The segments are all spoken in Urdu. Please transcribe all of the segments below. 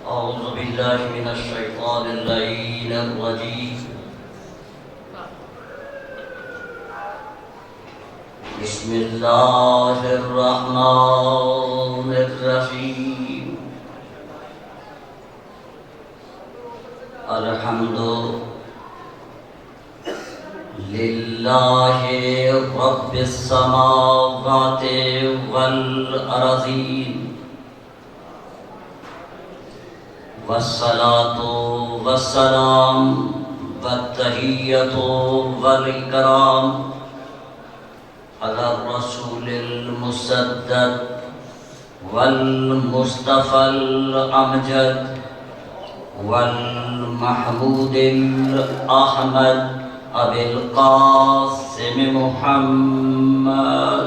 أعوذ بالله من الشيطان اللعين الرجيم. بسم الله الرحمن الرحيم. الحمد لله رب السماوات والأرضين، والصلاة والسلام والتحية والإكرام على الرسول المسدد والمصطفى الأمجد والمحمود الأحمد أبي القاسم محمد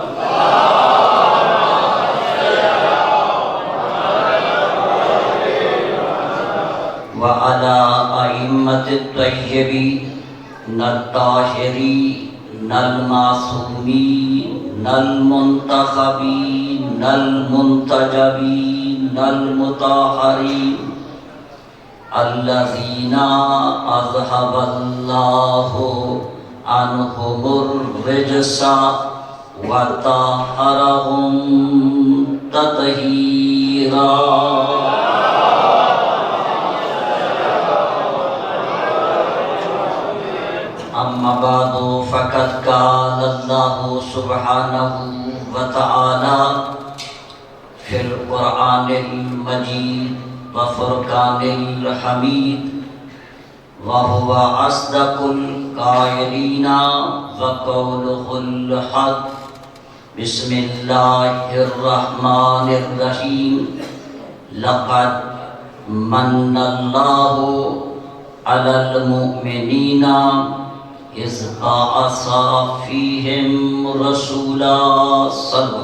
وعلى أئمة الطيبين الطاهرين المعصومين المنتخبين المنتجبين المطهرين الذين أذهب الله عنهم الرجس وطهرهم تطهيرا. أما بعد فقد قال الله سبحانه وتعالى في القرآن المجيد وفرقان الحميد وهو أصدق القائلين وقوله الحق. بسم الله الرحمن الرحيم. لقد من الله على المؤمنين إذ بعث فيهم رسولا صلى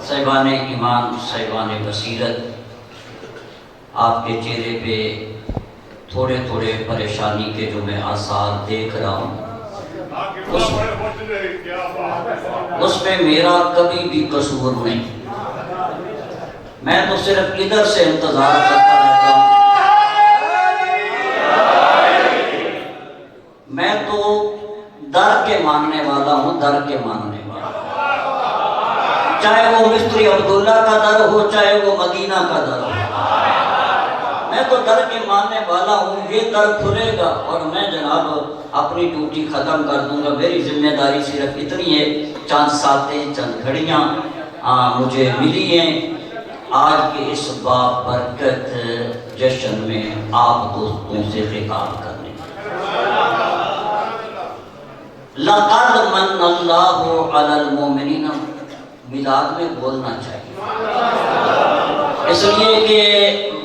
صاحبان ایمان، صاحبان بصیرت، آپ کے چہرے پہ تھوڑے تھوڑے پریشانی کے جو میں آثار دیکھ رہا ہوں، اس میں میرا کبھی بھی قصور نہیں. میں تو صرف ادھر سے انتظار کرتا رہتا ہوں. میں تو در کے ماننے والا ہوں، در کے ماننے والا، چاہے وہ مستری عبداللہ کا در ہو، چاہے وہ مدینہ کا در ہو. میں تو در کے ماننے والا ہوں. یہ در کھلے گا اور میں جناب اپنی ڈیوٹی ختم کر دوں گا. میری ذمہ داری صرف اتنی ہے، چند ساتیں، چند گھڑیاں مجھے ملی ہیں آج کے اس بابرکت جشن میں آپ دوستوں سے خطاب کرنے. لقد من اللہ علی المؤمنین، میلاد میں بولنا چاہیے، اس لیے کہ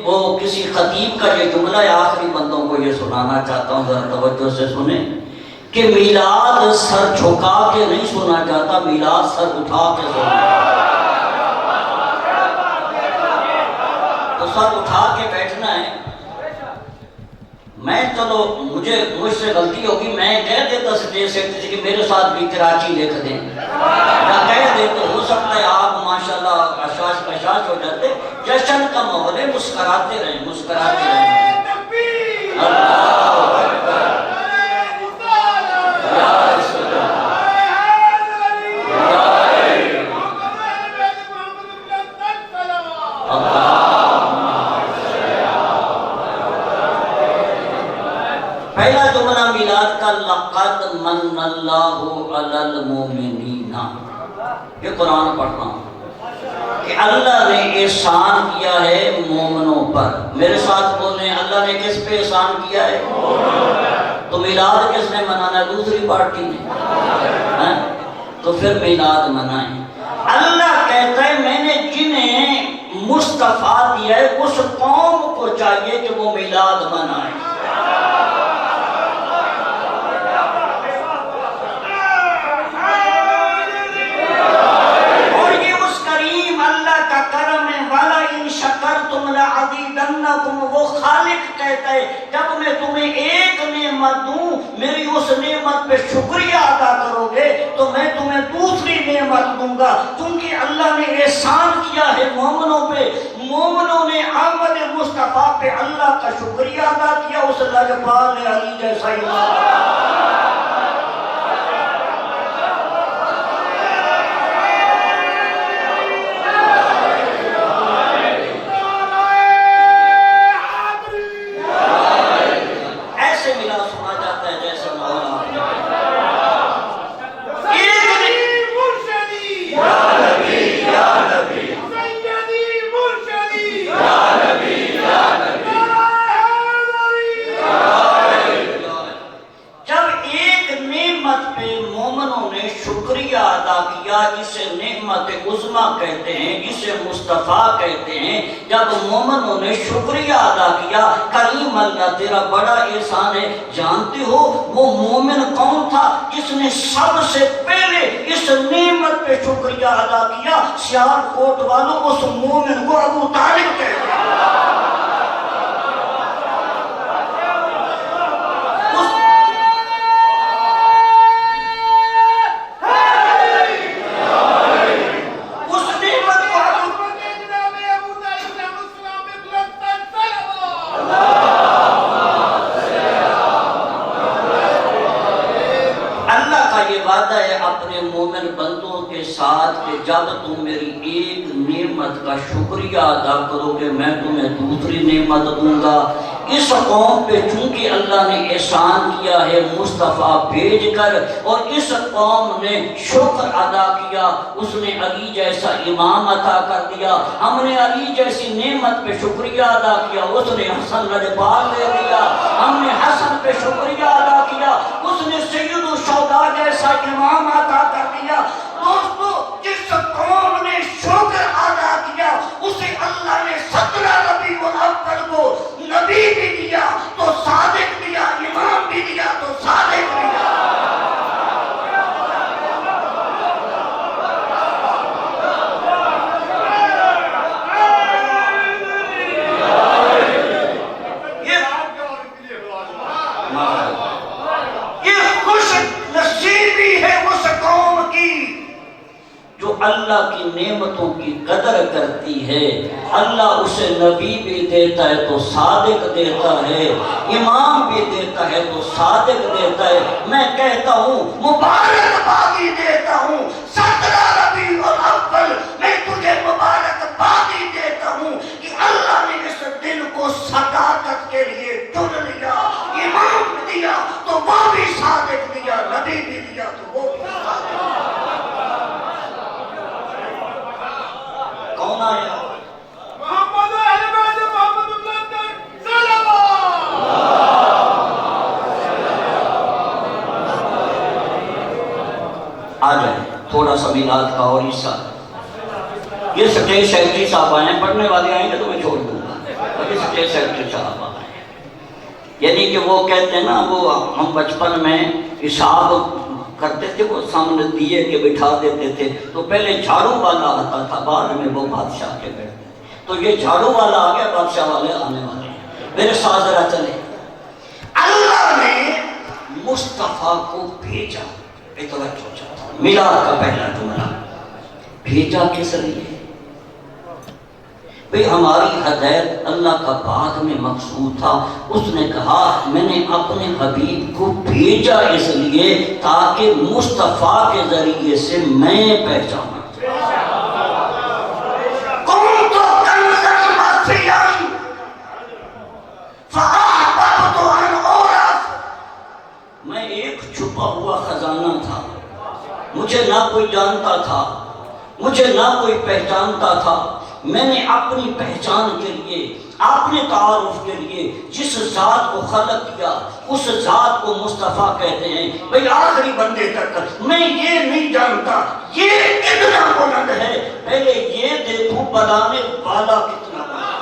وہ کسی خطیب کا یہ جملہ ہے. آخری بندوں کو یہ سنانا چاہتا ہوں، ذرا توجہ سے سنیں کہ میلاد سر جھکا کے نہیں سنا جاتا، میلاد سر اٹھا کے سنا جاتا. سر اٹھا کے بیٹھنا ہے. میں چلو مجھ سے غلطی ہوگی، میں کہہ دیتا سٹیج سے کہ میرے ساتھ بھی کراچی لکھ دیں، یا کہہ دیتا. ہو سکتا ہے آپ ماشاءاللہ اشاش پشاش ہو جاتے. جشن کا ماحول ہے، مسکراتے رہیں، مسکراتے رہیں. پہلا جملہ میلاد کا لقد من اللہ علی المؤمنین، یہ قرآن پڑھنا کہ اللہ نے احسان کیا ہے مومنوں پر. میرے ساتھ بولیں، اللہ نے کس پہ احسان کیا ہے؟ تو میلاد کس نے منانا ہے؟ دوسری پارٹی نے. تو پھر میلاد منائیں. اللہ کہتا ہے میں نے جنہیں مصطفیٰ دیا ہے اس قوم کو چاہیے کہ وہ میلاد منائیں. وہ خالق کہتا ہے جب میں تمہیں ایک نعمت دوں، میری اس نعمت پہ شکریہ ادا کرو گے تو میں تمہیں دوسری نعمت نعمت دوں گا، کیونکہ اللہ نے احسان کیا ہے مومنوں پہ۔ مومنوں نے آمد مصطفیٰ پہ اللہ کا شکریہ ادا کیا، اس لجپال علی جیسا امام۔ جسے نعمت عظمیٰ کہتے ہیں، جسے مصطفیٰ کہتے ہیں، جب مومنوں نے شکریہ ادا کیا، کریم اللہ تیرا بڑا احسان ہے۔ جانتے ہو وہ مومن کون تھا جس نے سب سے پہلے اس نعمت پہ شکریہ ادا کیا؟ سیال کوٹ والوں، اس مومن کو ابو طالب کہتے ہیں۔ اپنے مومن بندوں کے ساتھ کہ جب تم میری ایک نعمت کا شکریہ ادا کرو گے میں تمہیں دوسری نعمت دوں گا۔ اس قوم پہ چونکہ اللہ نے احسان کیا ہے مصطفیٰ بھیج کر، اور اس قوم نے شکر ادا کیا، اس نے علی جیسا امام عطا کر دیا۔ ہم نے علی جیسی نعمت پہ شکریہ ادا کیا، اس نے حسن لجپال دے دیا۔ ہم نے حسن پہ شکریہ ادا کیا، اس نے سید الشہداء جیسا امام عطا کر دیا۔ دوستو، جس قوم نے شکر ادا کیا اسے اللہ نے 17 ربیع الاول کو نبی بھی دیا تو صادق دیا، امام بھی دیا تو صادق دیا۔ یہ خوش نصیبی ہے اس قوم کی جو اللہ کی نعمتوں کی قدر کرتی ہے۔ اللہ اسے نبی بھی دیتا ہے تو صادق دیتا ہے، امام بھی دیتا ہے تو صادق دیتا ہے۔ میں کہتا ہوں مبارک بادی دیتا ہوں 17 ربیع الاول، میں تجھے مبارک بادی دیتا ہوں کہ اللہ نے اس دل کو صداقت کے لیے چن لیا۔ امام دیا تو وہ بھی صادق دیا، نبی بھی دیا تو وہ بھی صادق دیا۔ کون آیا؟ محمد اہل بیت محمد ملندر صلوات۔ آ جائیں تھوڑا سا میلاد کا اور حصہ۔ یہ سٹیج سیکرٹری صاحب آئے ہیں، پڑھنے والے آئیں گے تو میں چھوڑ دوں گا۔ یہ سٹیج سیکرٹری صاحب آئے ہیں، یعنی کہ وہ کہتے ہیں نا، وہ ہم بچپن میں حساب کرتے تھے، وہ سامنے دیے کے بٹھا دیتے تھے تو پہلے جھاڑو والا آتا تھا، بعد میں وہ بادشاہ کے بیٹھتے تھے۔ تو یہ جھاڑو والا آ گیا، بادشاہ والے آنے والے ہیں۔ میرے ساتھ ذرا چلے۔ اللہ نے مصطفیٰ کو بھیجا، میلاد کا پہلا جملہ، بھیجا کس لیے؟ بھئی ہماری ہدایت اللہ کا بعد میں مقصود تھا۔ اس نے کہا میں نے اپنے حبیب کو بھیجا اس لیے تاکہ مصطفیٰ کے ذریعے سے میں پہچانا۔ میں ایک چھپا ہوا خزانہ تھا، مجھے نہ کوئی جانتا تھا، مجھے نہ کوئی پہچانتا تھا۔ میں نے اپنی پہچان کے لیے، اپنے تعارف کے لیے جس ذات کو خلق کیا اس ذات کو مصطفیٰ کہتے ہیں۔ بھئی آخری بندے تک میں یہ نہیں جانتا یہ کتنا بلند ہے، پہلے یہ دیکھوں بنانے والا کتنا بلند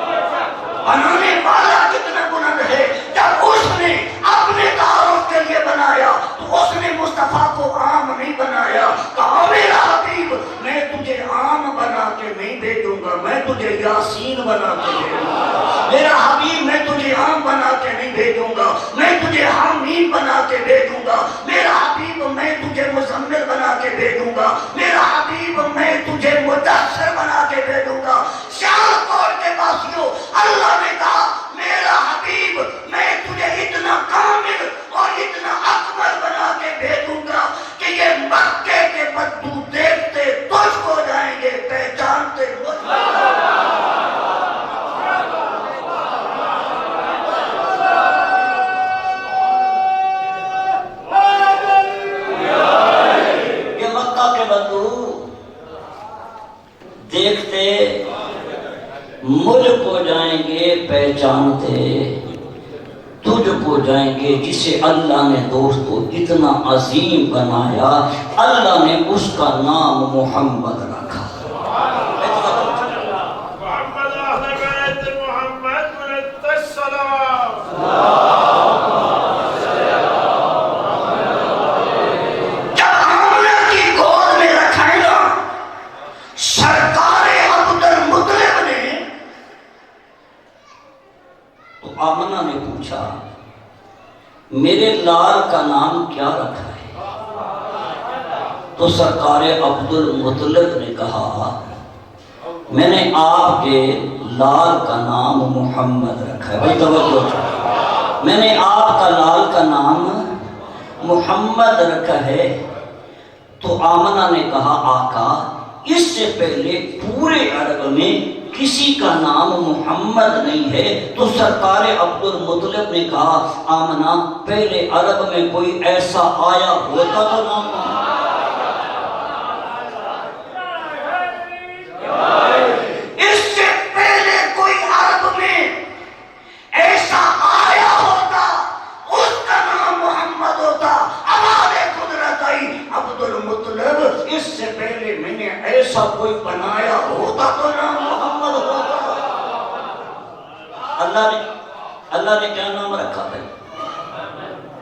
ہے، بنانے والا کتنا بلند ہے۔ جب اس نے اپنے تعارف کے لیے بنایا تو اس نے مصطفیٰ کو عام نہیں بنایا، کہا میرا حبیب میں تجھے عام بنا کے نہیں بھیجوں گا، میں تجھے یاسین بنا کے بھیجوں گا۔ میرا حبیب میں تجھے عام بنا کے نہیں بھیجوں گا، میں تجھے حامین بنا کے بھیجوں گا۔ میرا حبیب میں تجھے مزمل بنا کے بھیجوں گا، میرا حبیب میں تجھے مدثر بنا کے بھیجوں گا۔ سیالکوٹ کے باسیوں، اللہ نے کہا میرا حبیب میں تجھے اتنا کامل اور اتنا اکمل بنا کے بھیجوں گا کہ یہ مکے کے بدو دیکھتے تجھ کو جائیں گے، پہچانتے مجھ کو۔ یہ مکہ کے بدو دیکھتے مجھ کو جائیں گے، پہچانتے تجھ کو جائیں گے۔ جسے اللہ نے دوستو اتنا عظیم بنایا، اللہ نے اس کا نام محمد رکھا۔ محمد اہل بیت محمد ملت السلام۔ جب آمنہ کی گود میں رکھائے نا سرکار عبد المطلب نے، تو آمنہ نے پوچھا میرے لال کا نام کیا رکھا ہے؟ تو سرکار عبد المطلب نے کہا میں نے آپ کے لال کا نام محمد رکھا ہے۔ بھائی توجہ، میں نے آپ کا لال کا نام محمد رکھا ہے۔ تو آمنہ نے کہا آقا اس سے پہلے پورے عرب میں کسی کا نام محمد نہیں ہے۔ تو سرکار عبد المطلب نے کہا آمنہ پہلے عرب میں کوئی ایسا آیا ہوتا تو نام محمد؟ اس سے پہلے کوئی عرب میں ایسا آیا ہوتا اس کا نام محمد ہوتا۔ آواز قدرت آئی عبد المطلب اس سے پہلے میں نے ایسا کوئی بنایا ہوتا تو نام محمد ہوتا۔ اللہ نے کیا نام رکھا بھائی؟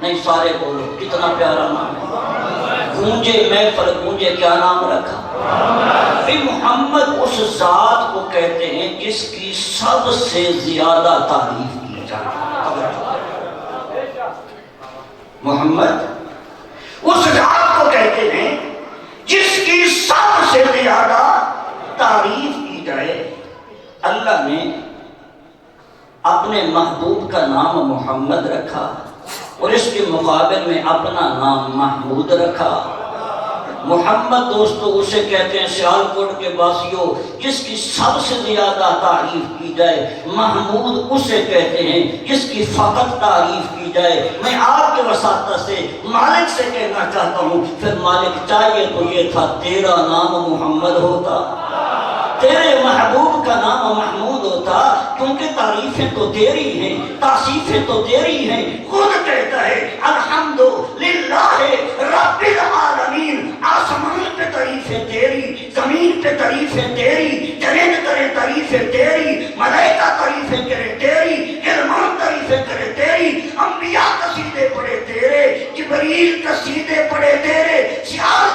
نہیں سارے بولو، کتنا پیارا نام ہے، گونجے محفل گونجے، کیا نام رکھا؟ محمد اس ذات کو کہتے ہیں جس کی سب سے زیادہ تعریف کی جائے۔ محمد اس ذات کو کہتے ہیں جس کی سب سے زیادہ تعریف کی جائے۔ اللہ نے اپنے محبوب کا نام محمد رکھا اور اس کے مقابل میں اپنا نام محمود رکھا۔ محمد دوستو اسے کہتے ہیں سیالکوٹ کے باسیوں جس کی سب سے زیادہ تعریف کی جائے۔ محمود اسے کہتے ہیں جس کی فقط تعریف کی جائے۔ میں آپ کے وساطت سے مالک سے کہنا چاہتا ہوں پھر مالک چاہیے تو یہ تھا تیرا نام محمد ہوتا، تیرے محبوب کا نام محمود ہوتا، کیونکہ تعریفیں تو تیری ہیں، تعصیفیں تو تیری ہیں۔ خود کہتا ہے الحمدللہ رب العالمین، آسمان پہ تعریفیں تیری، زمین پہ تعریفیں تیری، جرید کرے تعریفیں تیری، ملائکہ تعریفیں کرے تیری، علمان تعریفیں کرے تیری، انبیاء قصیدے پڑھے تیرے، جبریل قصیدے پڑھے تیرے، سیال